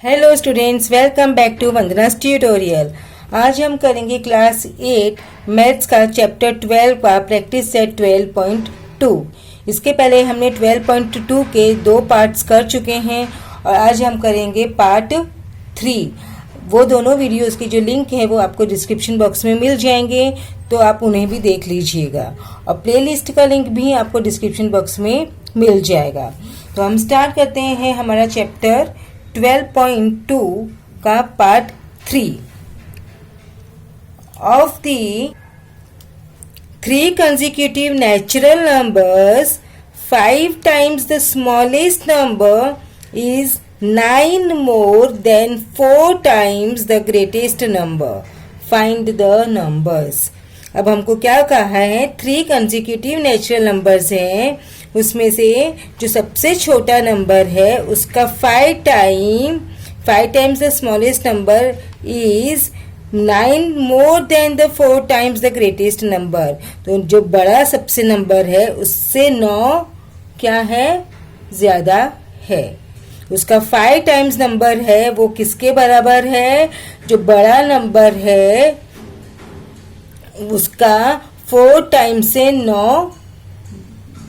Hello students, welcome back to Vandana's tutorial. आज हम करेंगे क्लास 8 मैथ्स का चैप्टर 12 का प्रैक्टिस सेट 12.2। इसके पहले हमने 12.2 के 2 पार्ट्स कर चुके हैं और आज हम करेंगे पार्ट 3। वो दोनों वीडियोस की जो लिंक है वो आपको डिस्क्रिप्शन बॉक्स में मिल जाएंगे, तो आप उन्हें भी देख लीजिएगा और प्लेलिस्ट का लिंक भी आपको डिस्क्रिप्शन बॉक्स में मिल जाएगा। तो हम स्टार्ट करते हैं हमारा चैप्टर 12.2 का part 3। Of the 3 consecutive natural numbers, 5 times the smallest number is 9 more than 4 times the greatest number. Find the numbers. अब हमको क्या कहा है, 3 consecutive natural numbers हैं, उसमें से जो सबसे छोटा नंबर है उसका 5 times the smallest number is 9 more than the 4 times the greatest number. तो जो बड़ा सबसे नंबर है उससे 9 क्या है, ज्यादा है। उसका 5 टाइम्स नंबर है वो किसके बराबर है, जो बड़ा नंबर है उसका 4 टाइम्स से 9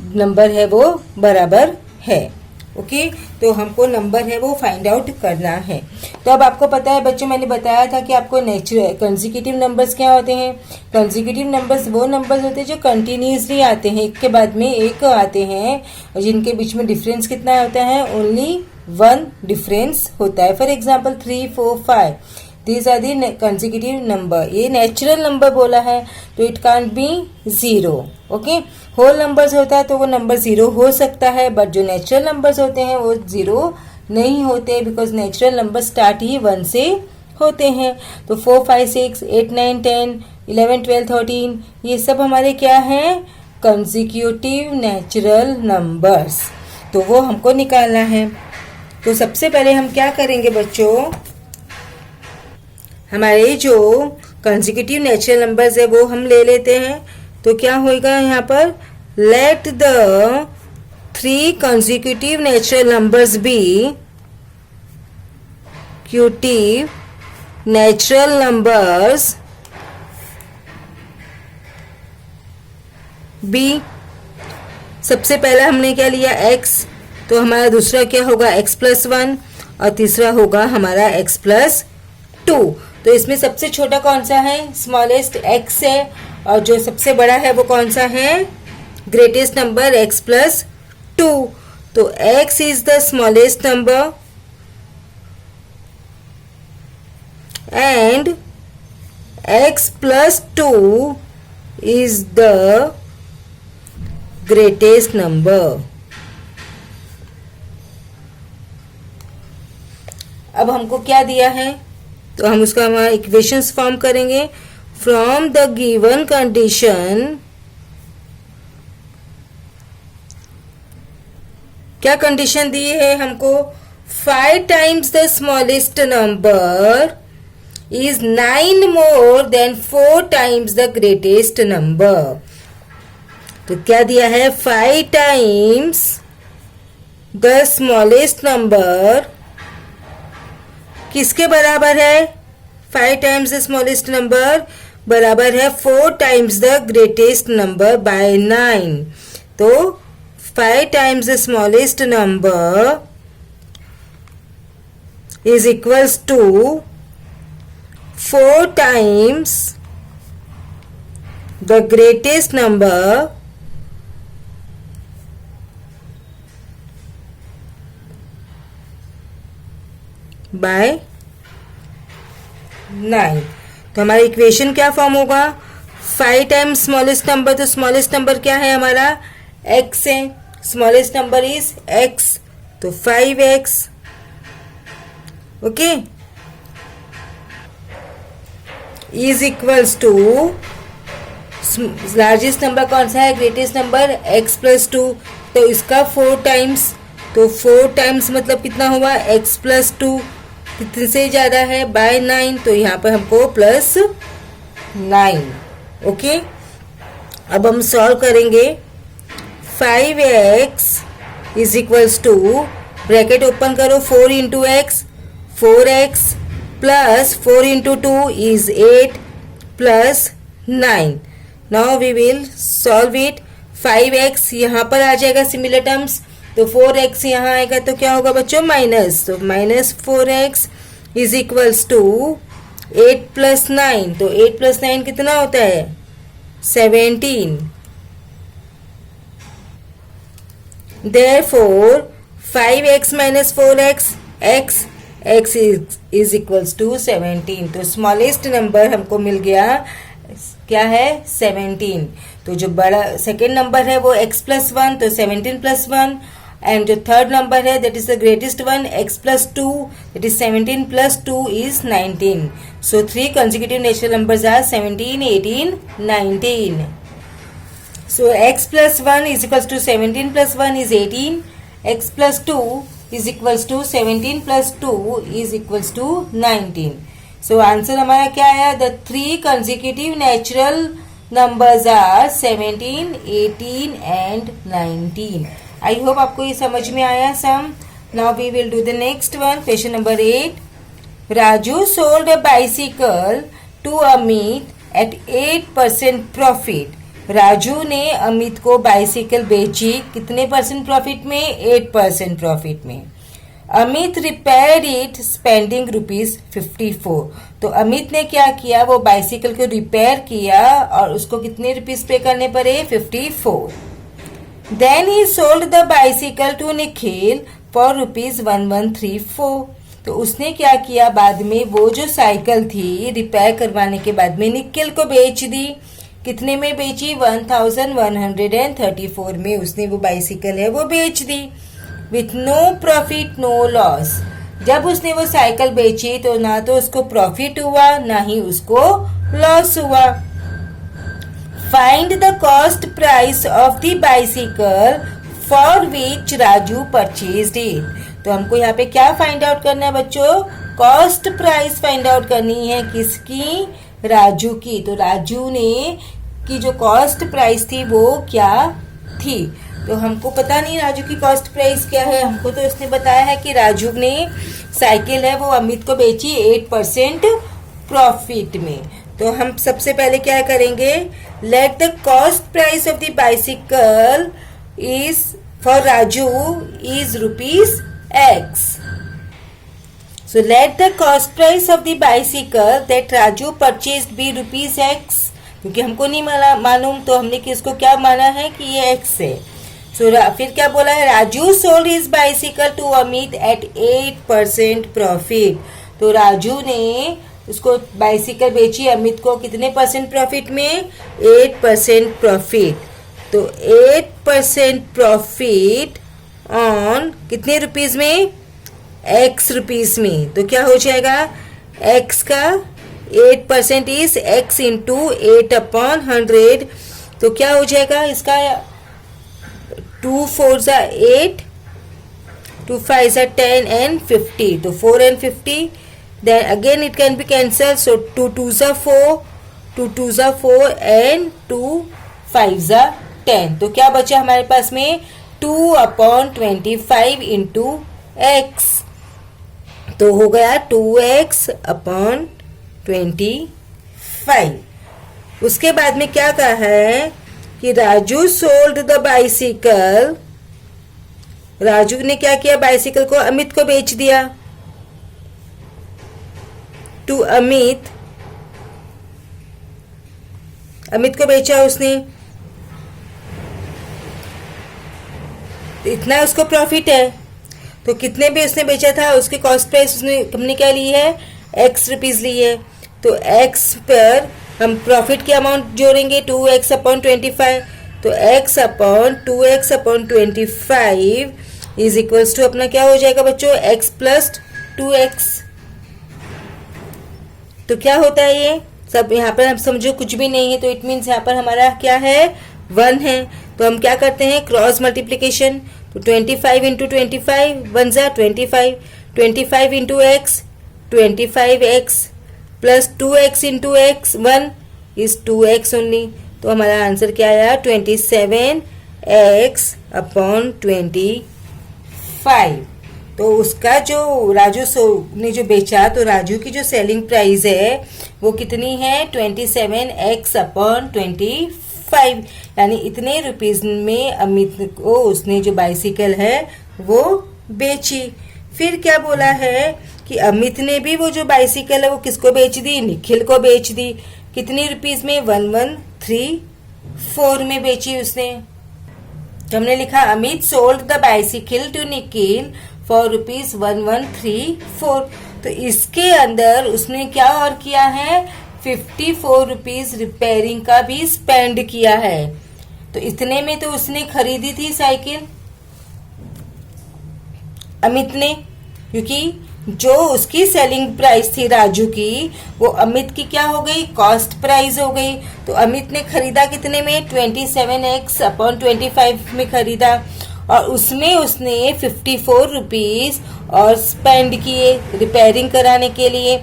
नंबर है वो बराबर है। ओके, तो हमको नंबर है वो फाइंड आउट करना है। तो अब आपको पता है बच्चों, मैंने बताया था कि आपको नेचुरल कंसेक्यूटिव नंबर्स क्या होते हैं। कंसेक्यूटिव नंबर्स वो नंबर्स होते हैं जो कंटिन्यूसली आते हैं, एक के बाद में एक आते हैं और जिनके बीच में डिफरेंस कितना होता है, ओनली 1 डिफरेंस होता है। For example 3, 4, 5 these are the consecutive number. ये नेचुरल नंबर बोला है तो it can't be 0। Okay, whole numbers होता है तो वो नंबर 0 हो सकता है, बट जो नेचुरल नंबर्स होते हैं वो 0 नहीं होते, बिकॉज नेचुरल नंबर स्टार्ट ही 1 से होते हैं। तो 4, 5, 6, 8, 9, 10, 11, 12, 13 ये सब हमारे क्या हैं, कंसेक्यूटिव नेचुरल नंबर्स। तो वो हमको निकालना है। तो सबसे पहले हम क्या करेंगे बच्चों, हमारे जो कंसेक्यूटिव नेचुरल नंबर्स है वो हम ले लेते हैं। तो क्या होगा यहाँ पर, let the 3 consecutive natural numbers be consecutive natural numbers b। सबसे पहला हमने क्या लिया, x, तो हमारा दूसरा क्या होगा x+1 और तीसरा होगा हमारा x+2। तो इसमें सबसे छोटा कौन सा है, स्मॉलेस्ट x है, और जो सबसे बड़ा है वो कौन सा है, ग्रेटेस्ट नंबर x+2। तो x is the smallest number and x+2 is the greatest number. अब हमको क्या दिया है, तो हम उसका हमारा इक्वेशंस फॉर्म करेंगे। फ्रॉम द गिवन कंडीशन, क्या कंडीशन दी है हमको, 5 times the smallest number is 9 more than 4 times the greatest number. तो क्या दिया है, 5 टाइम्स द स्मॉलेस्ट नंबर किसके बराबर है, 5 टाइम्स द स्मॉलेस्ट नंबर बराबर है 4 times the greatest number by 9। तो 5 times the smallest number is equals to 4 times the greatest number by 9। तो हमारा इक्वेशन क्या फॉर्म होगा, 5 टाइम्स स्मॉलेस्ट नंबर, तो स्मॉलेस्ट नंबर क्या है हमारा, x है, स्मॉलेस्ट नंबर इज x, तो 5x। Okay, is equals to largest number कौन सा है, ग्रेटेस्ट नंबर x+2, तो इसका 4 टाइम्स, तो 4 टाइम्स मतलब कितना हुआ, x+2 कितने से ज्यादा है, बाय 9, तो यहाँ पर हमको +9। ओके, अब हम सॉल्व करेंगे। 5x is equals to, bracket open करो, 4 into x, 4x plus 4 into 2 is 8 plus 9. Now we will solve it. 5x यहाँ पर आ जाएगा सिमिलर टर्म्स, तो 4x यहाँ आएगा तो क्या होगा बच्चों माइनस, तो minus 4x is equals to 8 plus 9, तो 8 प्लस 9 कितना होता है 17. Therefore 5x minus 4x x is equals to 17. तो स्मॉलेस्ट नंबर हमको मिल गया क्या है 17. तो जो बड़ा सेकेंड नंबर है वो x प्लस 1, तो 17 प्लस 1, एंड जो थर्ड नंबर है that is the greatest one x plus 2, that is 17 plus 2 is 19. So 3 consecutive natural numbers are 17, 18, 19. So x plus 1 is equals to 17 plus 1 is 18. X plus 2 is equals to 17 plus 2 is equals to 19. So answer हमारा क्या आया? The 3 consecutive natural numbers are 17, 18 and 19. I hope आपको ये समझ में आया सम. Now we will do the next one. Question number 8. Raju sold a bicycle to Amit at 8% profit. Raju ने अमित को बाइसिकल बेची कितने परसेंट प्रॉफिट में? 8% प्रॉफिट में. Amit repaired it spending ₹54. तो अमित ने क्या किया, वो बाइसिकल को रिपेयर किया और उसको कितने रुपीस पे करने पड़े? 54. Then he sold the bicycle to Nikhil for ₹1134. तो उसने क्या किया, बाद में वो जो साइकिल थी रिपेयर करवाने के बाद में निखिल को बेच दी. कितने में बेची? 1134 में उसने वो बाइसिकल है वो बेच दी. With no profit no loss. जब उसने वो साइकिल बेची तो ना तो उसको प्रॉफिट हुआ ना ही उसको लॉस हुआ. Find the cost price of the bicycle for which Raju purchased it. तो हमको यहाँ पे क्या फाइंड आउट करना है बच्चों? कॉस्ट प्राइस फाइंड आउट करनी है. किसकी? राजू की. तो राजू ने की जो कॉस्ट प्राइस थी वो क्या थी? तो हमको पता नहीं राजू की कॉस्ट प्राइस क्या है. हमको तो उसने बताया है कि राजू ने साइकिल है वो अमित को बेची 8% प्रॉफिट में. तो हम सबसे पहले क्या करेंगे, let the cost price of the bicycle is for Raju is ₹X. So let the cost price of the bicycle that Raju purchased be ₹X. क्योंकि हमको नहीं मालूम तो हमने किसको क्या माना है कि ये x है. So फिर क्या बोला है, Raju sold his bicycle to Amit at 8% profit. तो राजू ने उसको बाइसिकल बेची अमित को कितने परसेंट प्रॉफिट में? 8% प्रॉफिट. तो 8% प्रॉफिट ऑन कितने रुपीस में? x रुपीस में. तो क्या हो जाएगा, x का 8% इज x इंटू 8/100. तो क्या हो जाएगा इसका? 2 4 ज़ा 8, 2 5 ज़ा 10 and 50. तो 4 and 50. Then again it can be cancelled. So 2 2 ज़ा 4, 2 2 ज़ा 4 and 2 5 ज़ा 10. तो क्या बचा हमारे पास में? 2/25 इंटू x. तो हो गया 2x/25. उसके बाद में क्या कहा है कि Raju sold the bicycle. Raju ने क्या किया, बाइसिकल को अमित को बेच दिया. टू अमित, अमित को बेचा उसने. इतना उसको प्रॉफिट है. तो कितने भी उसने बेचा था उसके कॉस्ट प्राइस उसने हमने क्या ली है? x रुपीस ली है. तो x पर हम प्रॉफिट की अमाउंट जोड़ेंगे 2x/25. तो x/2x/25 इज इक्वल्स टू अपना क्या हो जाएगा बच्चों? x plus 2x. तो क्या होता है ये सब? यहाँ पर हम समझो कुछ भी नहीं है तो इट मीन्स यहाँ पर हमारा क्या है? 1 है. तो हम क्या करते हैं? Cross multiplication. तो 25 इंटू 25 1 ज़ा 25. 25 into x 25x plus 2x into x 1 is 2x only. तो हमारा आंसर क्या आया? 27x/25. तो उसका जो राजू ने जो बेचा, तो राजू की जो सेलिंग प्राइस है वो कितनी है 27x/25, यानी इतने रुपीज में अमित को उसने जो बाइसिकल है वो बेची। फिर क्या बोला है कि अमित ने भी वो जो बाइसिकल है वो किसको बेच दी, निखिल को बेच दी। कितनी रुपीज में 1134 में बेची उसने। तो हमने लिखा Amit sold the bicycle to Nikhil for ₹1134। तो इसके अंदर उसने क्या और किया है, 54 रुपीज रिपेयरिंग का भी स्पेंड किया है। तो इतने में तो उसने खरीदी थी साइकिल अमित ने, क्योंकि जो उसकी सेलिंग प्राइस थी राजू की, वो अमित की क्या हो गई, कॉस्ट प्राइस हो गई। तो अमित ने खरीदा कितने में, 27x/25 में खरीदा, और उसमें उसने 54 रुपीज और स्पेंड किए रिपेयरिंग कराने के लिए।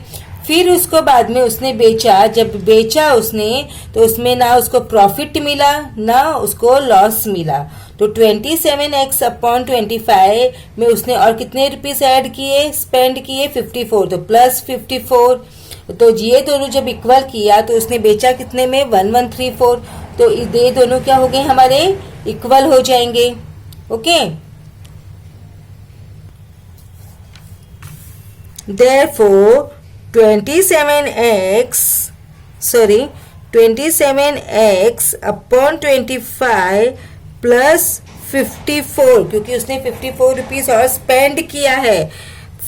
फिर उसको बाद में उसने बेचा। जब बेचा उसने, तो उसमें ना उसको प्रॉफिट मिला ना उसको लॉस मिला। तो 27x/25 में उसने और कितने रुपीस ऐड किए, स्पेंड किए 54, तो प्लस 54। तो ये दोनों जब इक्वल किया तो उसने बेचा कितने में, 1134। तो ये दोनों क्या हो गए, हमारे इक्वल हो जाएंगे। ओके, therefore 27x/25 प्लस 54, क्योंकि उसने 54 रुपीज और स्पेंड किया है।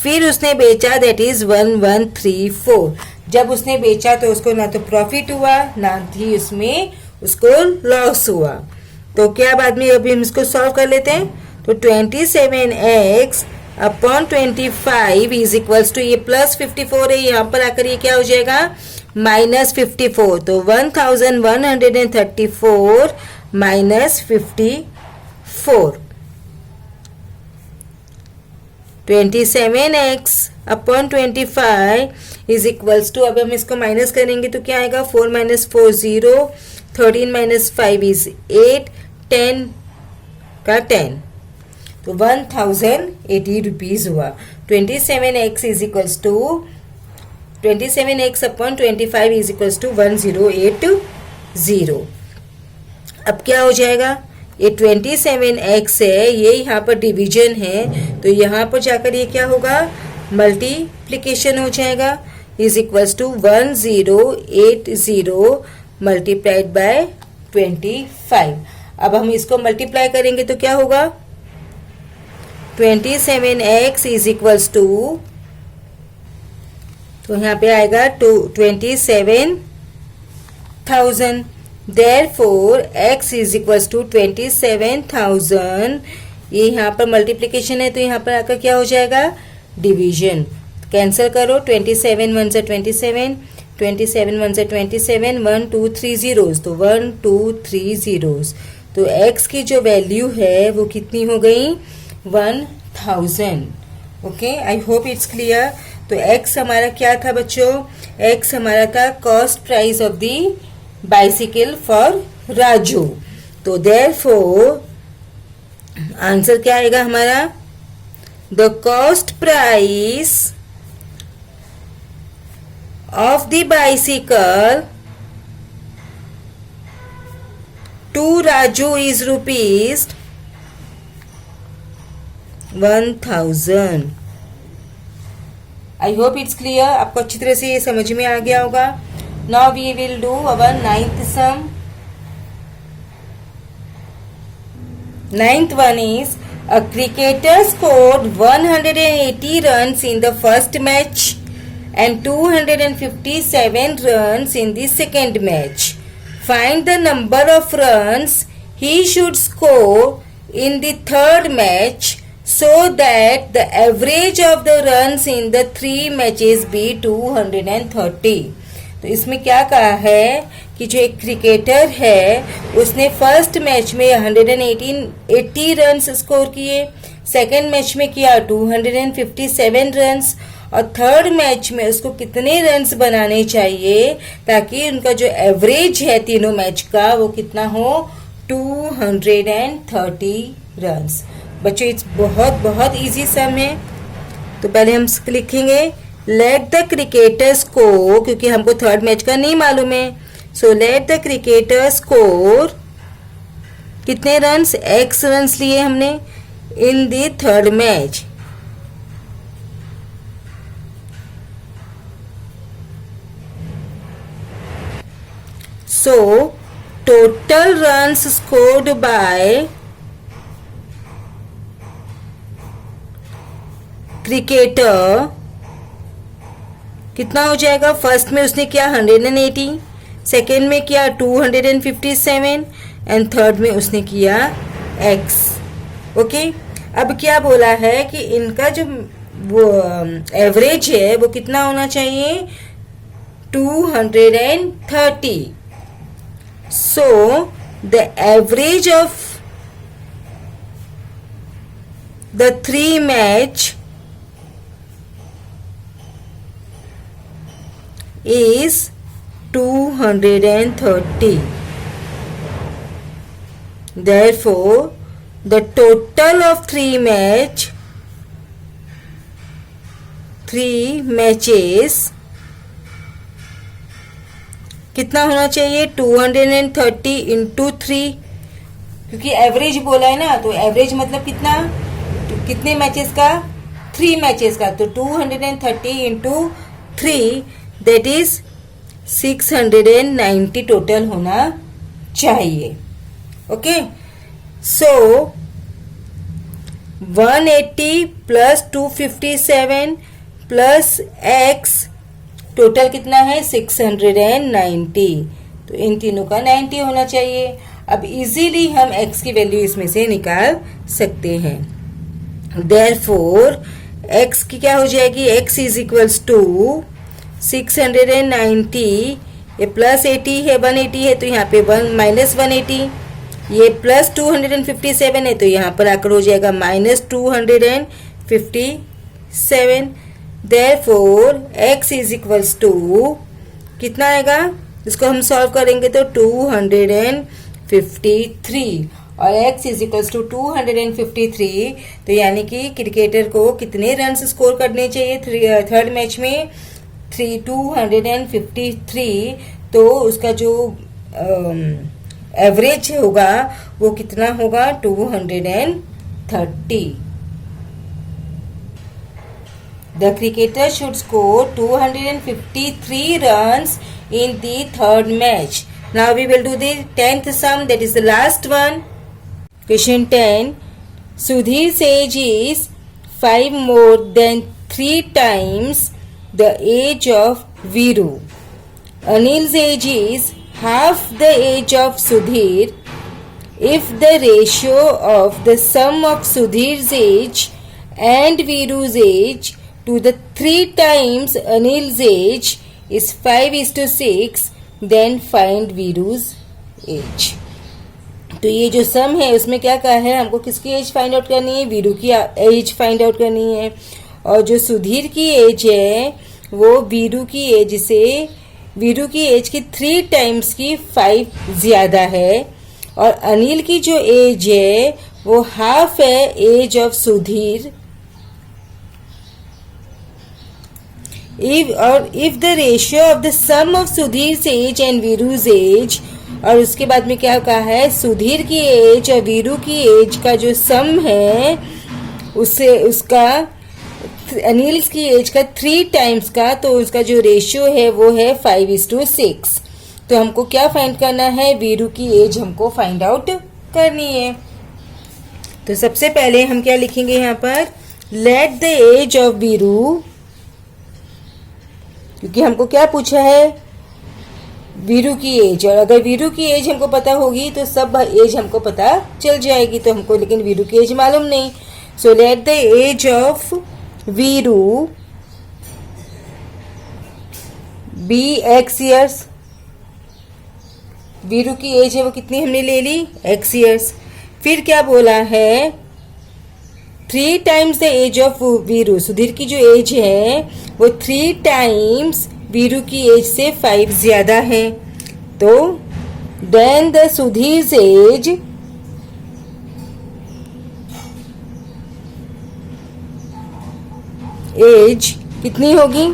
फिर उसने बेचा, दैट इज 1134। जब उसने बेचा तो उसको ना तो प्रॉफिट हुआ ना ही उसमें उसको लॉस हुआ। तो क्या बाद में अभी हम इसको सॉल्व कर लेते हैं। तो 27x/25 इज इक्वल्स टू, ये प्लस 54 है, यहाँ पर आकर ये क्या हो जाएगा, माइनस 54। तो 1134 minus 54, 27x/25 is equals to, अब हम इसको माइनस करेंगे तो क्या आएगा, 4 - 4 0, 13 - 5 इज 8, 10 का 10, तो 1080 रुपीज हुआ। 27x is equals to 27x/25 is equals to 1080। अब क्या हो जाएगा, ये 27x है, ये यहाँ पर डिवीजन है, तो यहाँ पर जाकर ये क्या होगा, मल्टीप्लिकेशन हो जाएगा, is equals to 1080 multiplied by 25। अब हम इसको मल्टीप्लाई करेंगे तो क्या होगा, 27x इज इक्वल्स टू, तो यहाँ पे आएगा 27,000। Therefore x is equals to 27,000। ये यहाँ पर मल्टीप्लिकेशन है, तो यहाँ पर आकर क्या हो जाएगा, डिवीजन। कैंसिल करो, 27 1 से 27, 27 1 से 27, 1 2 3 zeros, तो 1 2 3 zeros। तो x की जो वैल्यू है वो कितनी हो गई, 1000। Okay, I hope it's clear. तो x हमारा क्या था बच्चों, x हमारा था cost price of the bicycle for Raju. तो देयरफॉर आंसर क्या आएगा हमारा, the cost price of the bicycle to Raju is rupees 1000। I hope it's clear, आपको अच्छी तरह से ये समझ में आ गया होगा। Now we will do our 9th sum. 9th one is, a cricketer scored 180 runs in the first match and 257 runs in the second match. Find the number of runs he should score in the third match so that the average of the runs in the 3 matches be 230. तो इसमें क्या कहा है कि जो एक cricketer है उसने फर्स्ट मैच में 180 रन्स स्कोर किए, सेकंड मैच में किया 257 रन्स, और थर्ड मैच में उसको कितने रन्स बनाने चाहिए ताकि उनका जो एवरेज है तीनों मैच का वो कितना हो, 230 रन्स। बच्चों इट्स बहुत बहुत इजी सम है, तो पहले हम लिखेंगे लेट द क्रिकेटर स्कोर, क्योंकि हमको थर्ड मैच का नहीं मालूम है। सो लेट द क्रिकेटर स्कोर कितने रन्स, x रन्स लिए हमने in the third match. So total runs scored by cricketer कितना हो जाएगा। फर्स्ट में उसने किया 180, सेकेंड में किया 257 एंड थर्ड में उसने किया x। ओके, अब क्या बोला है कि इनका जो वो एवरेज है वो कितना होना चाहिए, 230। So the average of the 3 match is 230. Therefore, the total of 3 matches कितना होना चाहिए, 230 इंटू 3, क्योंकि एवरेज बोला है ना, तो एवरेज मतलब कितना, कितने मैचेस का, 3 मैचेस का, तो 230 इंटू 3 दैट इज 690 टोटल होना चाहिए। ओके, सो 180 प्लस 257 प्लस x टोटल कितना है, 690। तो इन तीनों का 90 होना चाहिए। अब इजीली हम x की वैल्यू इसमें से निकाल सकते हैं। देयरफॉर x की क्या हो जाएगी, x इज इक्वल्स टू 690, ये प्लस 80 है, 180 है तो यहाँ पे माइनस 180, ये प्लस 257 है तो यहाँ पर आकर हो जाएगा minus 257। Therefore x is equals to कितना आएगा, इसको हम सॉल्व करेंगे तो 253 और x इज इक्वल्स टू 253। तो यानी कि क्रिकेटर को कितने रन स्कोर करने चाहिए थर्ड मैच में, 253। तो उसका जो एवरेज होगा वो कितना होगा, 230। The cricketer should score 253 runs in the third match. Now we will do the 10th sum, that is the last one. Question 10. Sudhir's age is 5 more than 3 times the age of Viru. Anil's age is half the age of Sudhir. If the ratio of the sum of Sudhir's age and Viru's age to the 3 times Anil's age is 5:6, then find Viru's age. तो ये जो सम है उसमें क्या कहा है, हमको किसकी एज फाइंड आउट करनी है, वीरू की एज फाइंड आउट करनी है। और जो सुधीर की एज है वो वीरू की एज की 3 टाइम्स की 5 ज्यादा है। और अनिल की जो एज है वो हाफ है age of Sudhir. If the ratio of the sum of Sudhir age and Viru's age, और उसके बाद में क्या कहा है, सुधीर की एज और वीरू की एज का जो सम है उससे उसका अनिल की एज का 3 टाइम्स का, तो उसका जो रेशियो है वो है 5:6। तो हमको क्या फाइंड करना है, वीरू की एज हमको फाइंड आउट करनी है। तो सबसे पहले हम क्या लिखेंगे यहाँ पर, let the age of Veeru, क्योंकि हमको क्या पूछा है, वीरू की एज, और अगर वीरू की एज हमको पता होगी तो सब एज हमको पता चल जाएगी। तो हमको लेकिन वीरू की एज मालूम नहीं। So let the age of Veeru be x years. Veeru की एज है वो कितनी हमने ले ली, x ईयर्स। फिर क्या बोला है, 3 times the age of Veeru, Sudhir की जो एज है वो 3 टाइम्स वीरू की एज से 5 ज्यादा है। तो then the Sudhir's age age कितनी होगी?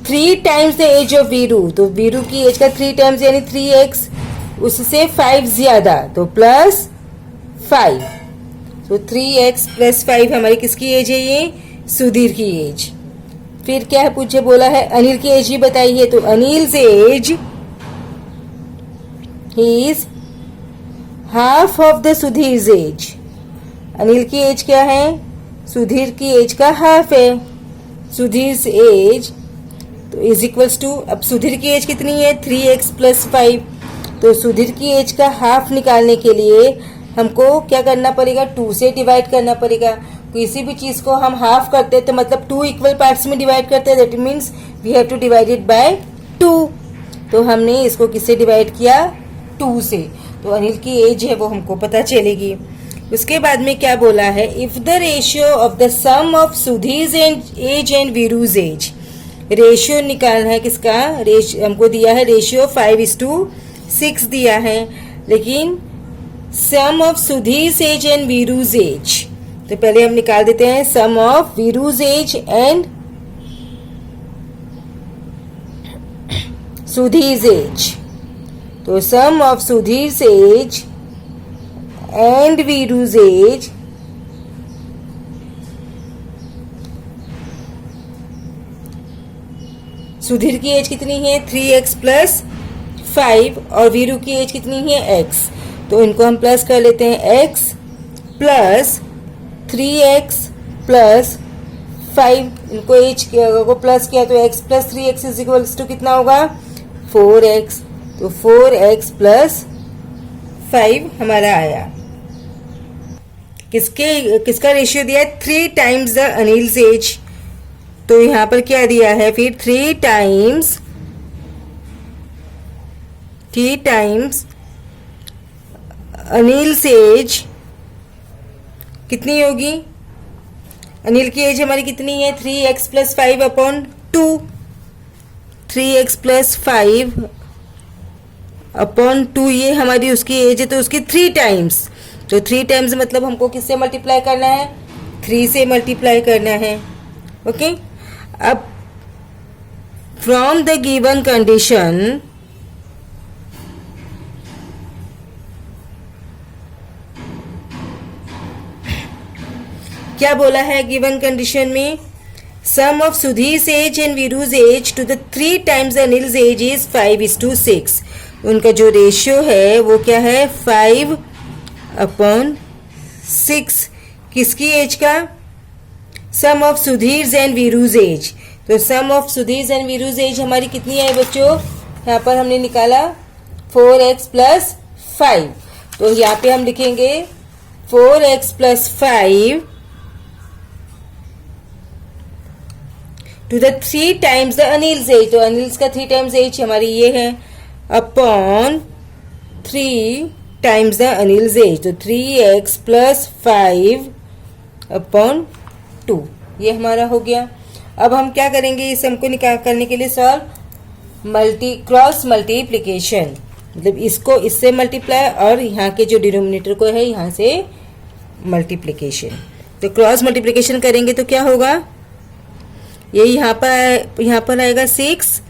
3 times the age of Veeru. तो वीरू की एज का 3 टाइम्स यानी 3x, उससे 5 ज्यादा तो प्लस 5। तो 3x प्लस 5 हमारी किसकी एज है? ये सुधीर की एज। फिर क्या है पूछे, बोला है अनिल की एज ही बताई है। तो Anil age he is half of the Sudhir age. Anil की एज क्या है? सुधीर की एज का हाफ है। सुधीर एज तो इज इक्वल्स टू, अब सुधीर की एज कितनी है? 3x plus 5। तो सुधीर की एज का हाफ निकालने के लिए हमको क्या करना पड़ेगा? 2 से डिवाइड करना पड़ेगा। किसी भी चीज को हम हाफ करते हैं तो मतलब 2 इक्वल पार्ट्स में डिवाइड करते हैं, that means we have to divide it by 2। तो हमने इसको किससे डिवाइड किया? 2 से। तो अनिल की एज है वो हमको पता चलेगी। उसके बाद में क्या बोला है? If the ratio of the sum of Sudhir age and Viru's age, ratio निकालना है किसका? हमको दिया है रेशियो 5:6 दिया है, लेकिन sum of Sudhir age and Viru's age, तो पहले हम निकाल देते हैं sum of Viru's age and Sudhir age. तो sum of Sudhir age and Viru's age Sudhir की एज कितनी है? 3x प्लस 5 और वीरू की एज कितनी है? x। तो इनको हम प्लस कर लेते हैं, x प्लस 3x प्लस 5। इनको एज को प्लस किया तो x plus 3x is equals to कितना होगा? 4x। तो 4x प्लस 5 हमारा आया। किसका रेशियो दिया है? 3 टाइम्स द अनिल्स एज। तो यहां पर क्या दिया है फिर? 3 टाइम्स अनिल एज कितनी होगी? अनिल की एज हमारी कितनी है? 3x plus 5 upon 2। 3x plus 5 upon 2 ये हमारी उसकी एज है, तो उसकी 3 टाइम्स। तो 3 टाइम्स मतलब हमको किससे मल्टीप्लाई करना है? 3 से मल्टीप्लाई करना है। ओके, अब फ्रॉम द गिवन कंडीशन क्या बोला है? गिवन कंडीशन में sum of Sudhir age and Viru's age to the 3 times Anil age is 5:6। उनका जो रेशियो है वो क्या है? 5/6। किसकी एज का? सम of Sudhir and Viru's age. तो sum of Sudhir and Viru's as हमारी कितनी है बच्चों? यहाँ पर हमने निकाला 4x प्लस 5। तो यहाँ पे हम लिखेंगे 4x plus 5 to the 3 times the Anil's age. तो अनिल्स का 3 टाइम्स एज हमारी ये है, upon 3 times the Anil's age. तो 3x प्लस 5 अपॉन 2 ये हमारा हो गया। अब हम क्या करेंगे? इस सम को निकाल करने के लिए सॉल्व क्रॉस मल्टीप्लीकेशन, मतलब इसको इससे मल्टीप्लाई और यहाँ के जो डिनोमिनेटर को है यहाँ से मल्टीप्लीकेशन। तो क्रॉस मल्टीप्लीकेशन करेंगे तो क्या होगा? ये यहाँ पर आएगा 6।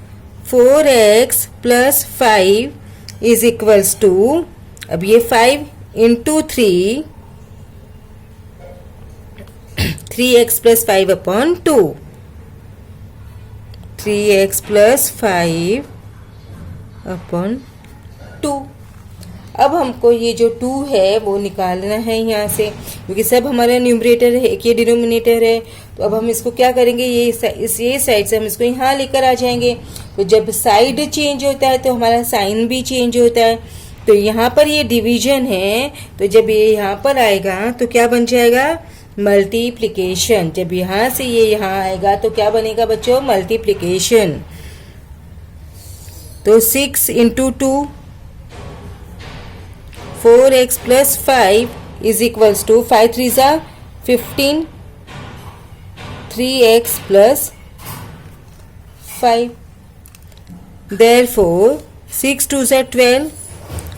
4x plus 5 is equals to, अब ये 5 into 3x plus 5 upon 2। 3x plus 5 upon 2। अब हमको ये जो 2 है वो निकालना है यहाँ से, क्योंकि सब हमारा न्यूमरेटर है, एक ये डिनोमिनेटर है। तो अब हम इसको क्या करेंगे? ये साइड से हम इसको यहाँ लेकर आ जाएंगे। तो जब साइड चेंज होता है तो हमारा साइन भी चेंज होता है। तो यहाँ पर ये डिवीजन है, तो जब ये यहाँ पर आएगा तो क्या बन जाएगा? मल्टीप्लिकेशन। जब यहाँ से ये यहाँ आएगा तो क्या बनेगा बच्चों? मल्टीप्लिकेशन। तो 6 into 2 4x plus 5 is equals to 5 3 ज़ा 15, 3x प्लस 5। Therefore 6 2 ज़ा 12,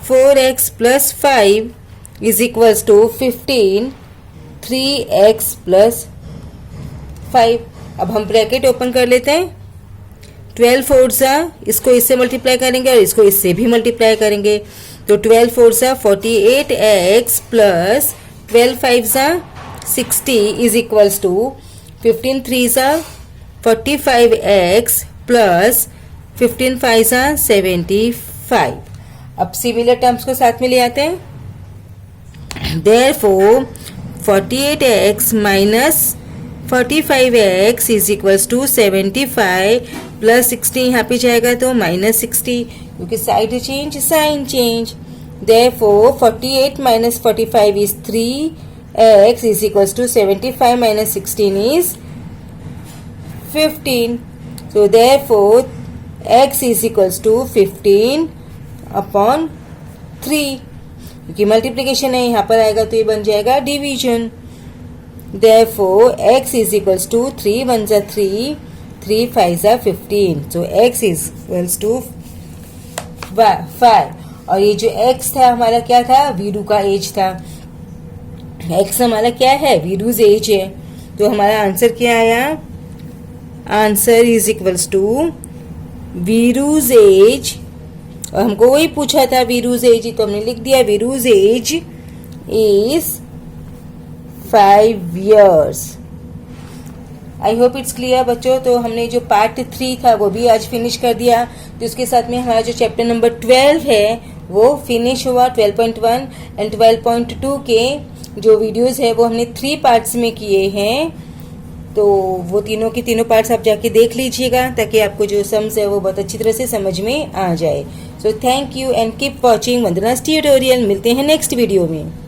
4x plus 5 is equals to 15, 3x plus 5। अब हम ब्रैकेट ओपन कर लेते हैं। 12 फोर्स इसको इससे मल्टीप्लाई करेंगे और इसको इससे भी मल्टीप्लाई करेंगे। तो 12 fours 48x plus 12 5 60 is equals to 15 3 45x plus 15 5 75। अब सिमिलर टर्म्स को साथ में ले आते हैं। Therefore 48x minus 45x is equals to 75 plus 60 यहाँ पे जाएगा तो -60, क्योंकि side change sign change. Therefore 48 minus 45 is 3x is equals to 75 minus 16 is 15. So therefore x is equals to 15 upon 3, क्योंकि मल्टीप्लिकेशन है, यहाँ पर आएगा तो ये बन जाएगा division. Therefore x is equals to 3 1 3, 3 5 15. So x is equals to 5। और ये जो x था हमारा क्या था, वीरू का एज था। x हमारा क्या है, वीरूज एज है। तो हमारा आंसर क्या आया, answer is equals to Viru's age, और हमको वही पूछा था वीरूज एज, तो हमने लिख दिया Viru's age is 5 years। I hope it's clear बच्चों। तो हमने जो पार्ट 3 था वो भी आज फिनिश कर दिया। तो इसके साथ में हमारा जो चैप्टर नंबर 12 है वो फिनिश हुआ। 12.1 एंड 12.2 के जो वीडियोस है वो हमने 3 पार्ट्स में किए हैं। तो वो तीनों के तीनों पार्ट्स आप जाके देख लीजिएगा, ताकि आपको जो सम्स है वो बहुत अच्छी तरह से समझ में आ जाए। So thank you and keep watching Vandana's tutorial. मिलते हैं नेक्स्ट वीडियो में।